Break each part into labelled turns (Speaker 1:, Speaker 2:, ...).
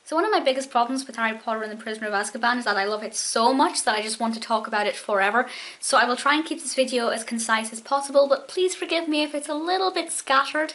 Speaker 1: So one of my biggest problems with Harry Potter and the Prisoner of Azkaban is that I love it so much that I just want to talk about it forever. So I will try and keep this video as concise as possible, but please forgive me if it's a little bit scattered.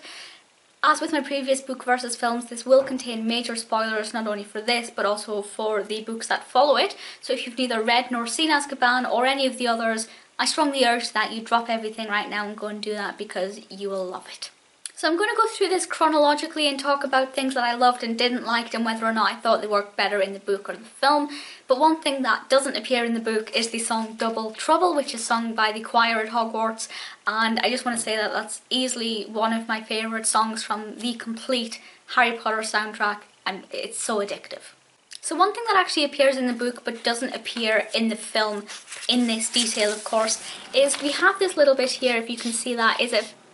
Speaker 1: As with my previous book versus films, this will contain major spoilers not only for this but also for the books that follow it. So if you've neither read nor seen Azkaban or any of the others, I strongly urge that you drop everything right now and go and do that because you will love it. So I'm going to go through this chronologically and talk about things that I loved and didn't like and whether or not I thought they worked better in the book or the film. But one thing that doesn't appear in the book is the song Double Trouble, which is sung by the choir at Hogwarts, and I just want to say that that's easily one of my favourite songs from the complete Harry Potter soundtrack, and it's so addictive. So one thing that actually appears in the book but doesn't appear in the film in this detail, of course, is we have this little bit here, if you can see that,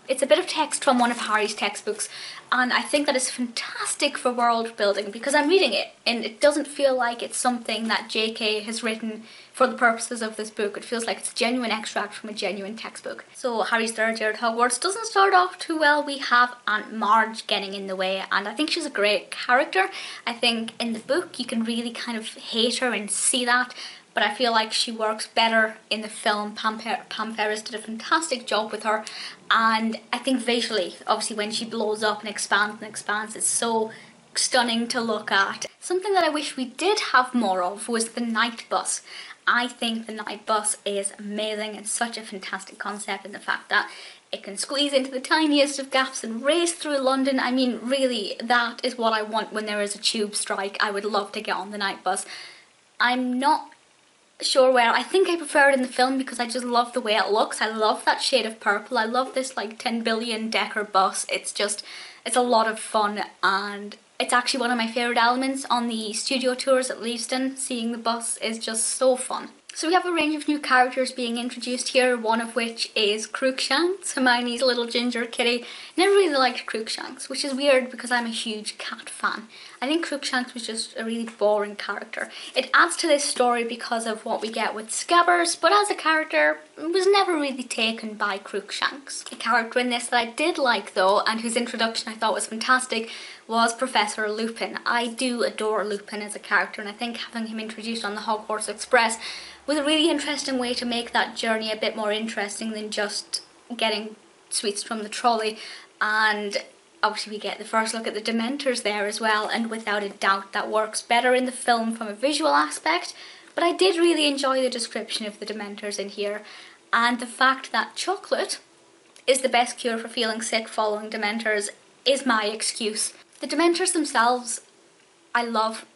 Speaker 1: it's a bit of text from one of Harry's textbooks, and I think that is fantastic for world building because I'm reading it and it doesn't feel like it's something that JK has written for the purposes of this book. It feels like it's a genuine extract from a genuine textbook. So Harry's third year at Hogwarts doesn't start off too well. We have Aunt Marge getting in the way, and I think she's a great character. I think in the book you can really kind of hate her and see that, but I feel like she works better in the film. Pam Ferris did a fantastic job with her, and I think visually, obviously when she blows up and expands, it's so stunning to look at. Something that I wish we did have more of was the night bus. I think the night bus is amazing and such a fantastic concept, and the fact that it can squeeze into the tiniest of gaps and race through London. I mean, really, that is what I want when there is a tube strike. I would love to get on the night bus. I'm not sure where. I think I prefer it in the film because I just love the way it looks. I love that shade of purple. I love this like 10 billion decker bus. It's a lot of fun, and it's actually one of my favourite elements on the studio tours at Leavesden. Seeing the bus is just so fun. So we have a range of new characters being introduced here, one of which is Crookshanks, Hermione's little ginger kitty. Never really liked Crookshanks, which is weird because I'm a huge cat fan. I think Crookshanks was just a really boring character. It adds to this story because of what we get with Scabbers, but as a character, was never really taken by Crookshanks. A character in this that I did like though, and whose introduction I thought was fantastic, was Professor Lupin. I do adore Lupin as a character, and I think having him introduced on the Hogwarts Express was a really interesting way to make that journey a bit more interesting than just getting sweets from the trolley. And obviously we get the first look at the Dementors there as well, and without a doubt that works better in the film from a visual aspect. But I did really enjoy the description of the Dementors in here, and the fact that chocolate is the best cure for feeling sick following Dementors is my excuse. The Dementors themselves I love.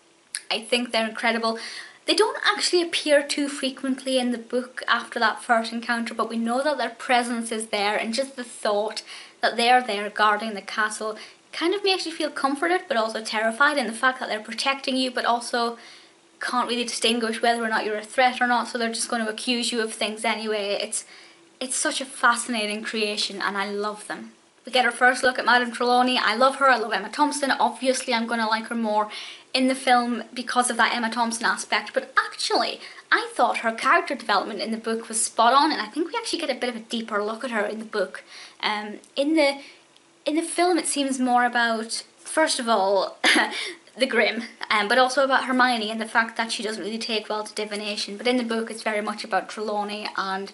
Speaker 1: I think they're incredible. They don't actually appear too frequently in the book after that first encounter, but we know that their presence is there, and just the thought that they're there guarding the castle kind of makes you feel comforted but also terrified, and the fact that they're protecting you but also can't really distinguish whether or not you're a threat or not, so they're just going to accuse you of things anyway. It's such a fascinating creation, and I love them. We get our first look at Madame Trelawney. I love her, I love Emma Thompson. Obviously I'm going to like her more in the film because of that Emma Thompson aspect, but actually I thought her character development in the book was spot on, and I think we actually get a bit of a deeper look at her in the book. In the film it seems more about, first of all, the Grim, but also about Hermione and the fact that she doesn't really take well to divination, but in the book it's very much about Trelawney, and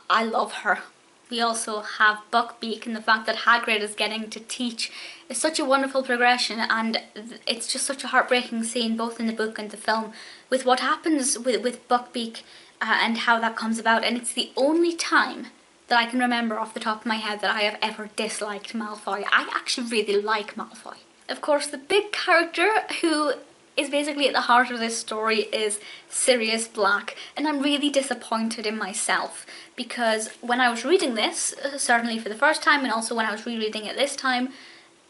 Speaker 1: I love her. We also have Buckbeak, and the fact that Hagrid is getting to teach is such a wonderful progression, and it's just such a heartbreaking scene both in the book and the film with what happens with Buckbeak and how that comes about, and it's the only time that I can remember off the top of my head that I have ever disliked Malfoy. I actually really like Malfoy. Of course, the big character who is basically at the heart of this story is Sirius Black, and I'm really disappointed in myself because when I was reading this, certainly for the first time and also when I was rereading it this time,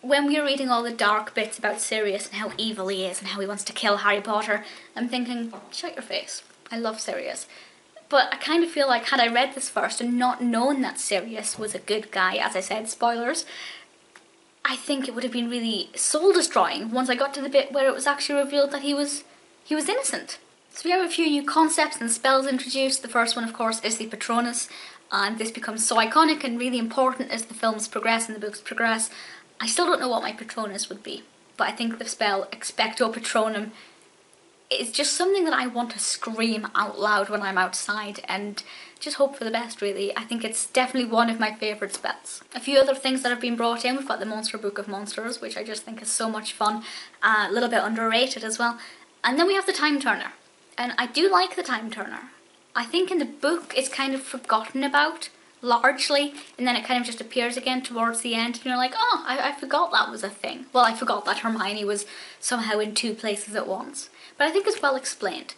Speaker 1: when we were reading all the dark bits about Sirius and how evil he is and how he wants to kill Harry Potter, I'm thinking, shut your face, I love Sirius. But I kind of feel like had I read this first and not known that Sirius was a good guy, as I said, spoilers, I think it would have been really soul-destroying once I got to the bit where it was actually revealed that he was innocent. So we have a few new concepts and spells introduced. The first one, of course, is the Patronus, and this becomes so iconic and really important as the films progress and the books progress. I still don't know what my Patronus would be. but I think the spell Expecto Patronum is just something that I want to scream out loud when I'm outside and just hope for the best, really. I think it's definitely one of my favourite spells. A few other things that have been brought in, we've got the Monster Book of Monsters, which I just think is so much fun, a little bit underrated as well. And then we have the Time Turner, and I do like the Time Turner. I think in the book it's kind of forgotten about, largely, and then it kind of just appears again towards the end, and you're like, oh, I forgot that was a thing. Well, I forgot that Hermione was somehow in two places at once. But I think it's well explained.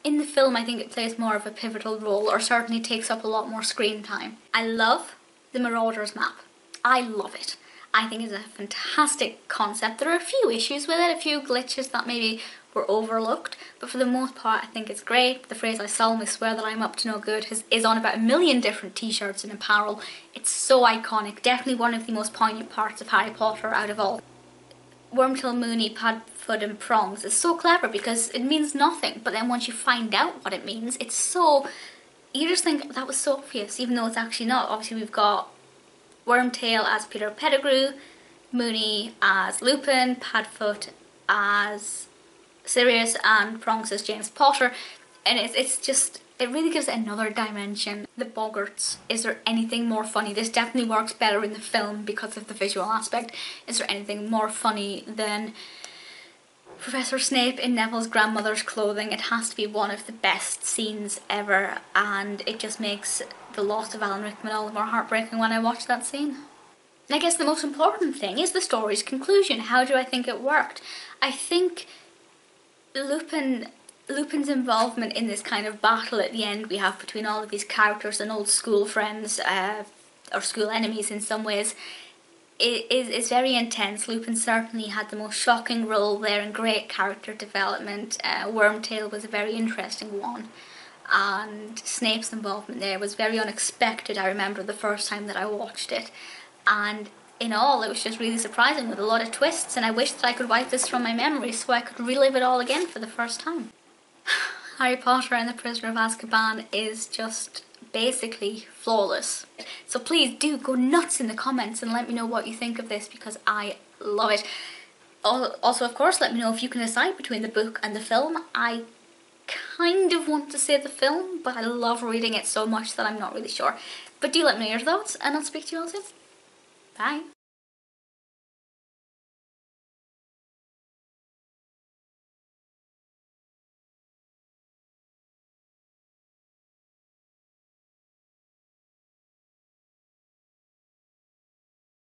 Speaker 1: In the film, I think it plays more of a pivotal role, or certainly takes up a lot more screen time. I love the Marauders map. I love it. I think it's a fantastic concept. There are a few issues with it, a few glitches that maybe were overlooked, but for the most part I think it's great. The phrase "I solemnly swear that I'm up to no good" is on about 1 million different t-shirts and apparel. It's so iconic, definitely one of the most poignant parts of Harry Potter out of all. Wormtail, Moony, Padfoot and Prongs is so clever because it means nothing, but then once you find out what it means, it's so... you just think that was so obvious, even though it's actually not. Obviously we've got Wormtail as Peter Pettigrew, Moony as Lupin, Padfoot as Sirius, and Prongs as James Potter, and it's just, it really gives it another dimension. The Boggarts, is there anything more funny? This definitely works better in the film because of the visual aspect. Is there anything more funny than Professor Snape in Neville's grandmother's clothing? It has to be one of the best scenes ever, and it just makes the loss of Alan Rickman all the more heartbreaking when I watch that scene. And I guess the most important thing is the story's conclusion. How do I think it worked? I think Lupin's involvement in this kind of battle at the end we have between all of these characters and old school friends, or school enemies in some ways, is very intense. Lupin certainly had the most shocking role there and great character development. Wormtail was a very interesting one, and Snape's involvement there was very unexpected. I remember the first time that I watched it, and in all, it was just really surprising with a lot of twists, and I wish that I could wipe this from my memory so I could relive it all again for the first time. Harry Potter and the Prisoner of Azkaban is just basically flawless. So please do go nuts in the comments and let me know what you think of this, because I love it. Also, of course, let me know if you can decide between the book and the film. I kind of want to say the film, but I love reading it so much that I'm not really sure. But do let me know your thoughts, and I'll speak to you all soon. Bye.